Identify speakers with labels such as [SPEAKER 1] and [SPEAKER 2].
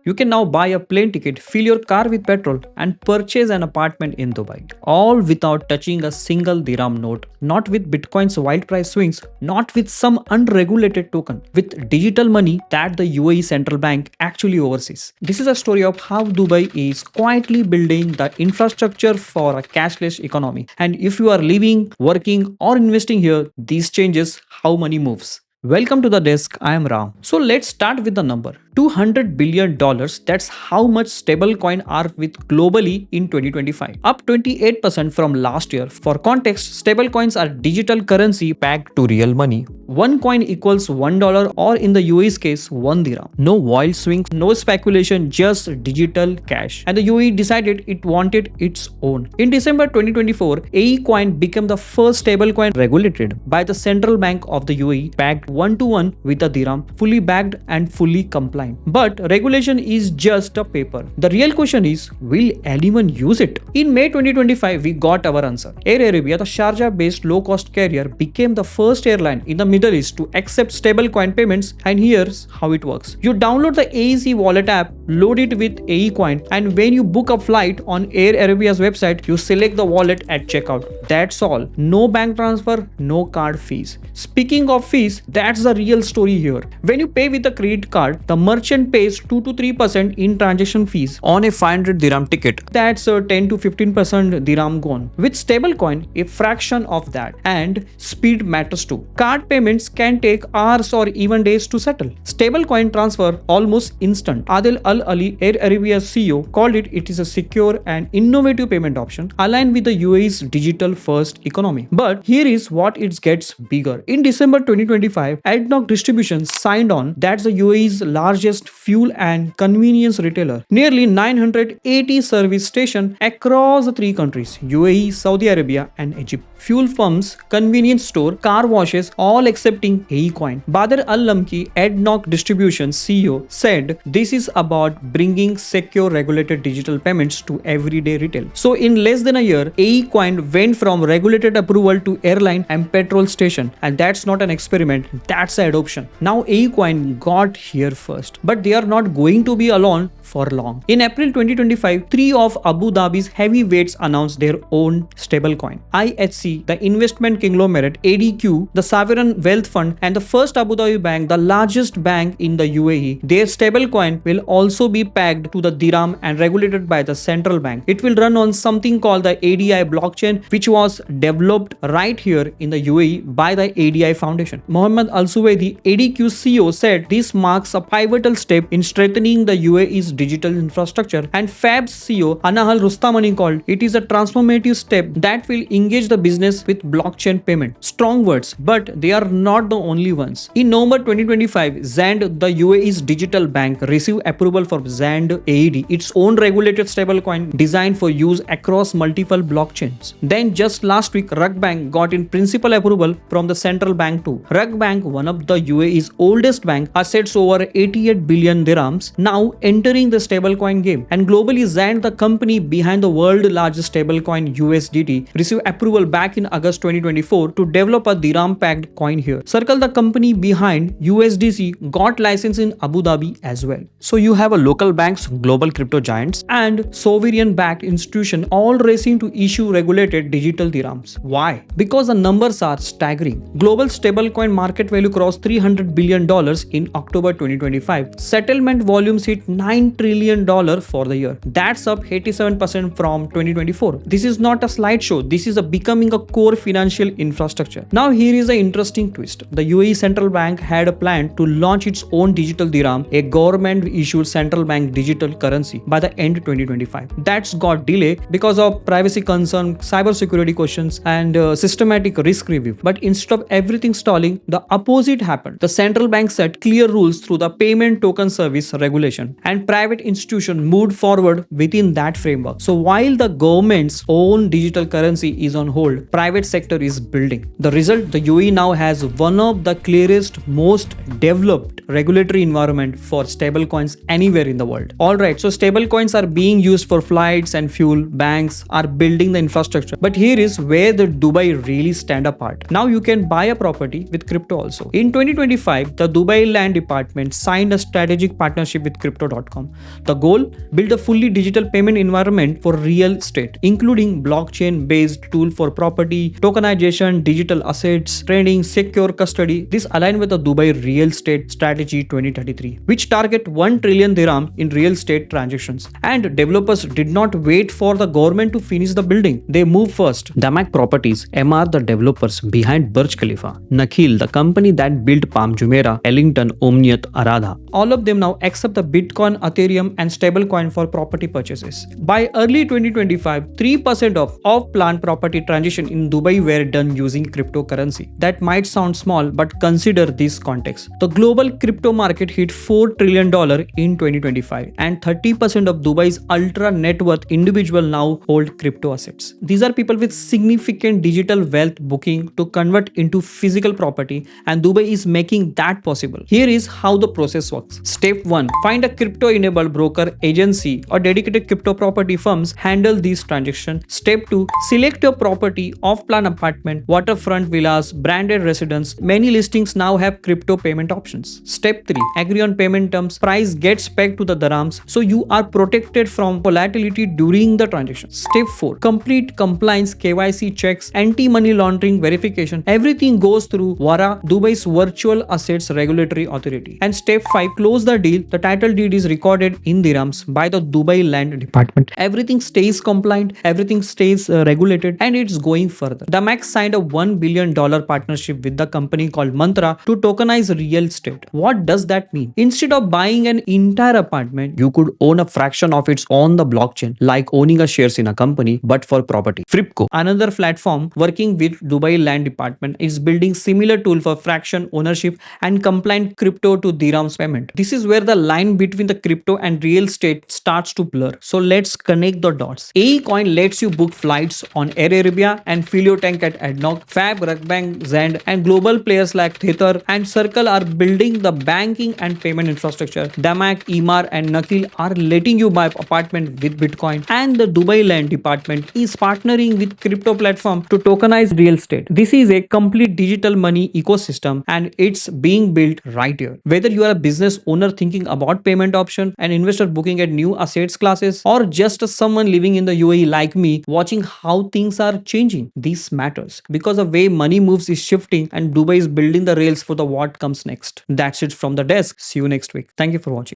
[SPEAKER 1] You can now buy a plane ticket, fill your car with petrol, and purchase an apartment in Dubai. All without touching a single dirham note, not with Bitcoin's wild price swings, not with some unregulated token, with digital money that the UAE central bank actually oversees. This is a story of how Dubai is quietly building the infrastructure for a cashless economy. And if you are living, working, or investing here, this changes how money moves. Welcome to the desk. I am Ram. So let's start with the number. $200 billion. That's how much stablecoin are with globally in 2025, up 28% from last year. For context, stablecoins are digital currency pegged to real money. One coin equals $1, or in the UAE's case, 1 dirham. No wild swings, no speculation, just digital cash. And the UAE decided it wanted its own. In December 2024, AE coin became the first stablecoin regulated by the central bank of the UAE, backed 1-to-1 with the dirham, fully backed and fully compliant. But regulation is just a paper. The real question is, will anyone use it? In May 2025, we got our answer. Air Arabia, the Sharjah-based low-cost carrier, became the first airline in the Middle East to accept stablecoin payments, and here's how it works. You download the AEC wallet app, load it with AE coin, and when you book a flight on Air Arabia's website, you select the wallet at checkout. That's all. No bank transfer, no card fees. Speaking of fees, that's the real story here. When you pay with a credit card, the merchant pays 2 to 3% in transaction fees on a 500 dirham ticket. That's a 10 to 15% dirham gone. With stablecoin, a fraction of that. And speed matters too. Card payments can take hours or even days to settle. Stablecoin transfer almost instant. Adil Al Ali, Air Arabia's CEO, called it is a secure and innovative payment option aligned with the UAE's digital first economy. But here is what it gets bigger. In December 2025, ADNOC Distribution signed on. That's the UAE's largest fuel and convenience retailer. Nearly 980 service stations across the 3 countries, UAE, Saudi Arabia and Egypt. Fuel pumps, convenience store, car washes, all accepting AE coin. Badr Al-Lamki, ADNOC Distribution CEO, said this is about bringing secure regulated digital payments to everyday retail. So in less than a year, AE coin went from regulated approval to airline and petrol station. And that's not an experiment, that's adoption. Now AE coin got here first. But they are not going to be alone for long. In April 2025, 3 of Abu Dhabi's heavyweights announced their own stablecoin. IHC, the investment conglomerate, ADQ, the sovereign wealth fund, and the first Abu Dhabi bank, the largest bank in the UAE, their stablecoin will also be pegged to the dirham and regulated by the central bank. It will run on something called the ADI blockchain, which was developed right here in the UAE by the ADI Foundation. Mohammed Al Suwaidi, ADQ CEO, said this marks a pivotal step in strengthening the UAE's digital infrastructure, and FAB's CEO Anahal Rustamani called it is a transformative step that will engage the business with blockchain payment. Strong words, but they are not the only ones. In November 2025, Zand, the UAE's digital bank, received approval for Zand AED, its own regulated stablecoin designed for use across multiple blockchains. Then just last week, RAKBANK got in principal approval from the central bank too. RAKBANK, one of the UAE's oldest bank, assets over 88 billion dirhams, now entering the stablecoin game. And globally, Zand, the company behind the world's largest stablecoin USDT, received approval back in August 2024 to develop a dirham-pegged coin here. Circle, the company behind USDC, got license in Abu Dhabi as well. So you have a local banks, global crypto giants, and sovereign-backed institution all racing to issue regulated digital dirhams. Why? Because the numbers are staggering. Global stablecoin market value crossed $300 billion in October 2025. Settlement volumes hit $9 trillion for the year. That's up 87% from 2024. This is not a slideshow. This is becoming a core financial infrastructure. Now here is an interesting twist. The UAE central bank had a plan to launch its own digital dirham, a government-issued central bank digital currency, by the end 2025. That's got delayed because of privacy concerns, cybersecurity questions, and systematic risk review. But instead of everything stalling, the opposite happened. The central bank set clear rules through the payment token service regulation, and private institutions moved forward within that framework. So while the government's own digital currency is on hold, private sector is building. The result, the UAE now has one of the clearest, most developed regulatory environment for stablecoins anywhere in the world. Alright, so stablecoins are being used for flights and fuel. Banks are building the infrastructure. But here is where the Dubai really stand apart. Now you can buy a property with crypto also. In 2025, the Dubai Land Department signed a strategic partnership with Crypto.com. The goal? Build a fully digital payment environment for real estate, including blockchain-based tool for property, tokenization, digital assets, trading, secure custody. This aligns with the Dubai Real Estate Strategy 2033, which target 1 trillion dirham in real estate transactions. And developers did not wait for the government to finish the building. They moved first. Damac Properties, MR the developers behind Burj Khalifa, Nakhil, the company that built Palm Jumeirah, Ellington, Omniat, Aradha. All of them now accept the Bitcoin, Ethereum, and stablecoin for property purchases. By early 2025, 3% of off-plan property transaction in Dubai were done using cryptocurrency. That might sound small, but consider this context. The global crypto market hit $4 trillion in 2025, and 30% of Dubai's ultra net worth individual now hold crypto assets. These are people with significant digital wealth booking to convert into physical property, and Dubai is making that possible. Here is how the process works. Step 1. Find a crypto-enabled broker, agency, or dedicated crypto property firms handle these transactions. Step 2. Select your property, off-plan apartment, waterfront villas, branded residence. Many listings now have crypto payment options. Step 3. Agree on payment terms. Price gets pegged to the dirhams, so you are protected from volatility during the transaction. Step 4. Complete compliance, KYC checks, anti-money laundering verification. Everything goes through VARA, Dubai's Virtual Assets Regulatory Authority. And step 5. Close the deal. The title deed is recorded in dirhams by the Dubai Land Department. Everything stays compliant, everything stays regulated, and it's going further. The Max signed a $1 billion partnership with the company called Mantra to tokenize real estate. What does that mean? Instead of buying an entire apartment, you could own a fraction of it on the blockchain, like owning a shares in a company, but for property. Fripco, another platform working with Dubai Land Department, is building similar tool for fraction ownership and compliant crypto to dirhams payment. This is where the line between the crypto and real estate starts to blur. So let's connect the dots. AE Coin lets you book flights on Air Arabia and fill your tank at ADNOC. Fab, RAKBANK, Zand, and global players like Tether and Circle are building the banking and payment infrastructure. Damac, Emar, and Nakhil are letting you buy apartment with Bitcoin, and the Dubai Land Department is partnering with crypto platform to tokenize real estate. This is a complete digital money ecosystem, and it's being built right here. Whether you are a business owner thinking about payment option, an investor booking at new assets classes, or just someone living in the UAE like me watching how things are changing, this matters because the way money moves is shifting, and Dubai is building the rails for the what comes next. That's it from the desk. See you next week. Thank you for watching.